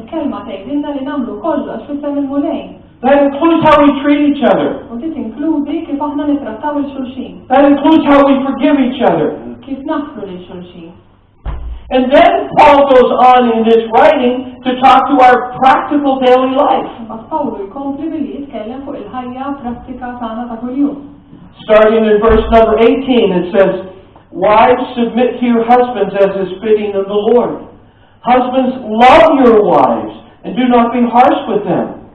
il-kelma tgħidilna li nagħmlu kollox fis-sem il-mulej. That includes how we treat each other. U tinkludi kif aħna nittrattaw il-xulxin. That includes how we forgive each other. Kif naħfru lil xulxin. And then Paul goes on in this writing to talk to our practical daily life. Pawlu jkompli billi jitkellem fuq il-ħajja prattika tagħna ta' kuljum. Starting in verse number 18, it says, "Wives, submit to your husbands as is fitting of the Lord. Husbands, love your wives, and do not be harsh with them.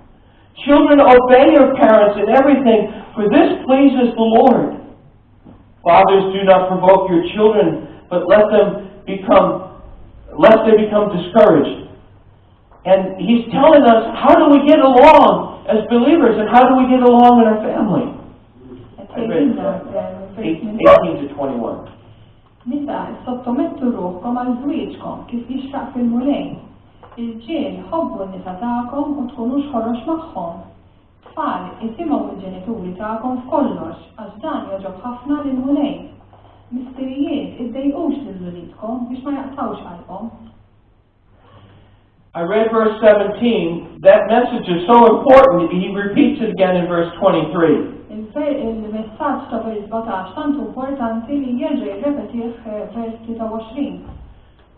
Children, obey your parents in everything, for this pleases the Lord. Fathers, do not provoke your children, but lest they become discouraged." And he's telling us, how do we get along as believers, and how do we get along in our family? I read 18 to 21. Nisa, sottomettu ruħkom għal żwieġkom kif jixraq fil-mulej. Il-ġiel ħobbu n-nisa tagħkom u tkunux ħorox magħhom. Tfal, isimgħu il-ġenituri tagħkom f'kollox għax dan jogħġob ħafna lill-mulej. Mistirijiet, iddejqux lil-wulidkom biex ma jaqtawx qalbhom. I read verse 17. That message is so important, he repeats it again in verse 23. Il-messaġġ ta' vers 17 tant importanti li jerġa' jirrepetih vers 23.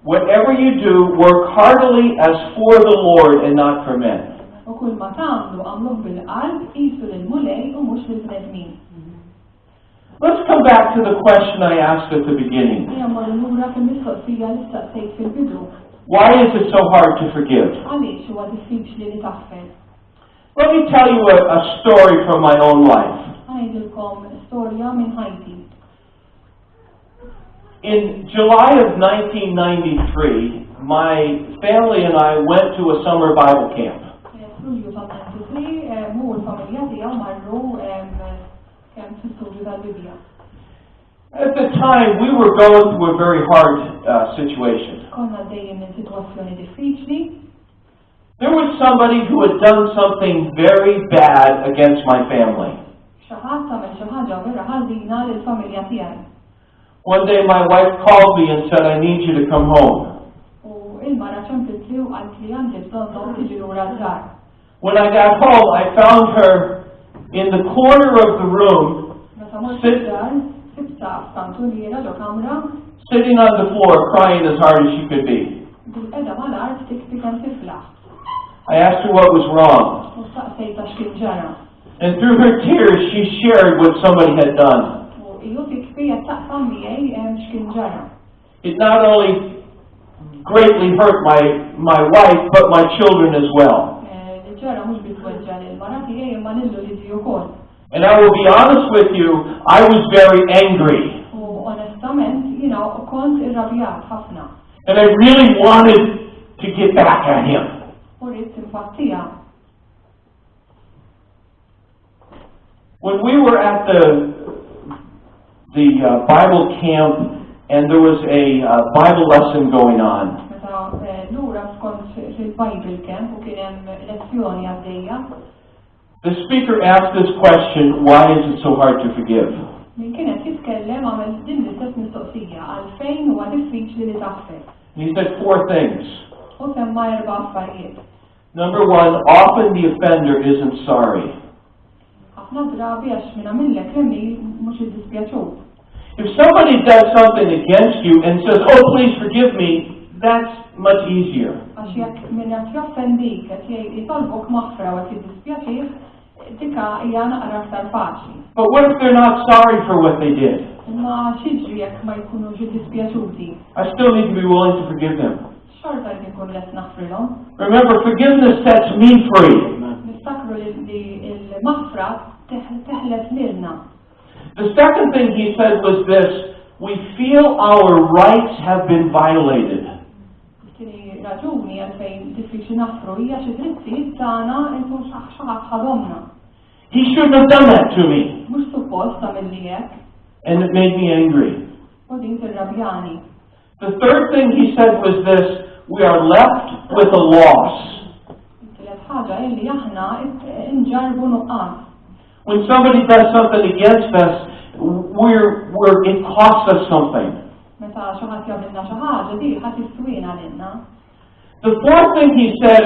Whatever you do, work heartily as for the Lord and not for men. U kull ma tagħmlu għamluh bil-qalb qisu lill-mulej u mhux lill-bnedmin. Let's come back to the question I asked at the beginning. Ejja mmorru lura fil-mistoqsija li staqsejt fil-bidu. Why is it so hard to forgive? Għaliex huwa diffiċli li taħfel? Let me tell you a story from my own life. Għajdilkom storja minn ħajti. In July of 1993, my family and I went to a summer Bible camp. F'Lulju ta' 93, mu l-familja tiegħu marru kemm fl-istudju tal-Bibja. At the time, we were going through a very hard situation. Konna dejjem minn sitwazzjoni diffiċli. There was somebody who had done something very bad against my family. Xi ħadd għamel xi ħaġa vera ħażina lill-familja tiegħi. One day my wife called me and said, "I need you to come home." U il-mara ċempitli u qalt li għandi bżonn tiġi lura d-dar. When I got home, I found her in the corner of the room, sitting on the floor, crying as hard as she could be. I asked her what was wrong. And through her tears, she shared what somebody had done. It not only greatly hurt my wife, but my children as well. And I will be honest with you, I was very angry. And I really wanted to get back at him. When we were at the Bible camp and there was a Bible lesson going on, the speaker asked this question, why is it so hard to forgive? He said 4 things. Number 1, often the offender isn't sorry. If somebody does something against you and says, "Oh, please forgive me," that's much easier. But what if they're not sorry for what they did? I still need to be willing to forgive them. Remember, forgiveness sets me free. The second thing he said was this: we feel our rights have been violated. He shouldn't have done that to me. And it made me angry. The third thing he said was this: we are left with a loss. When somebody does something against us, it costs us something. The fourth thing he said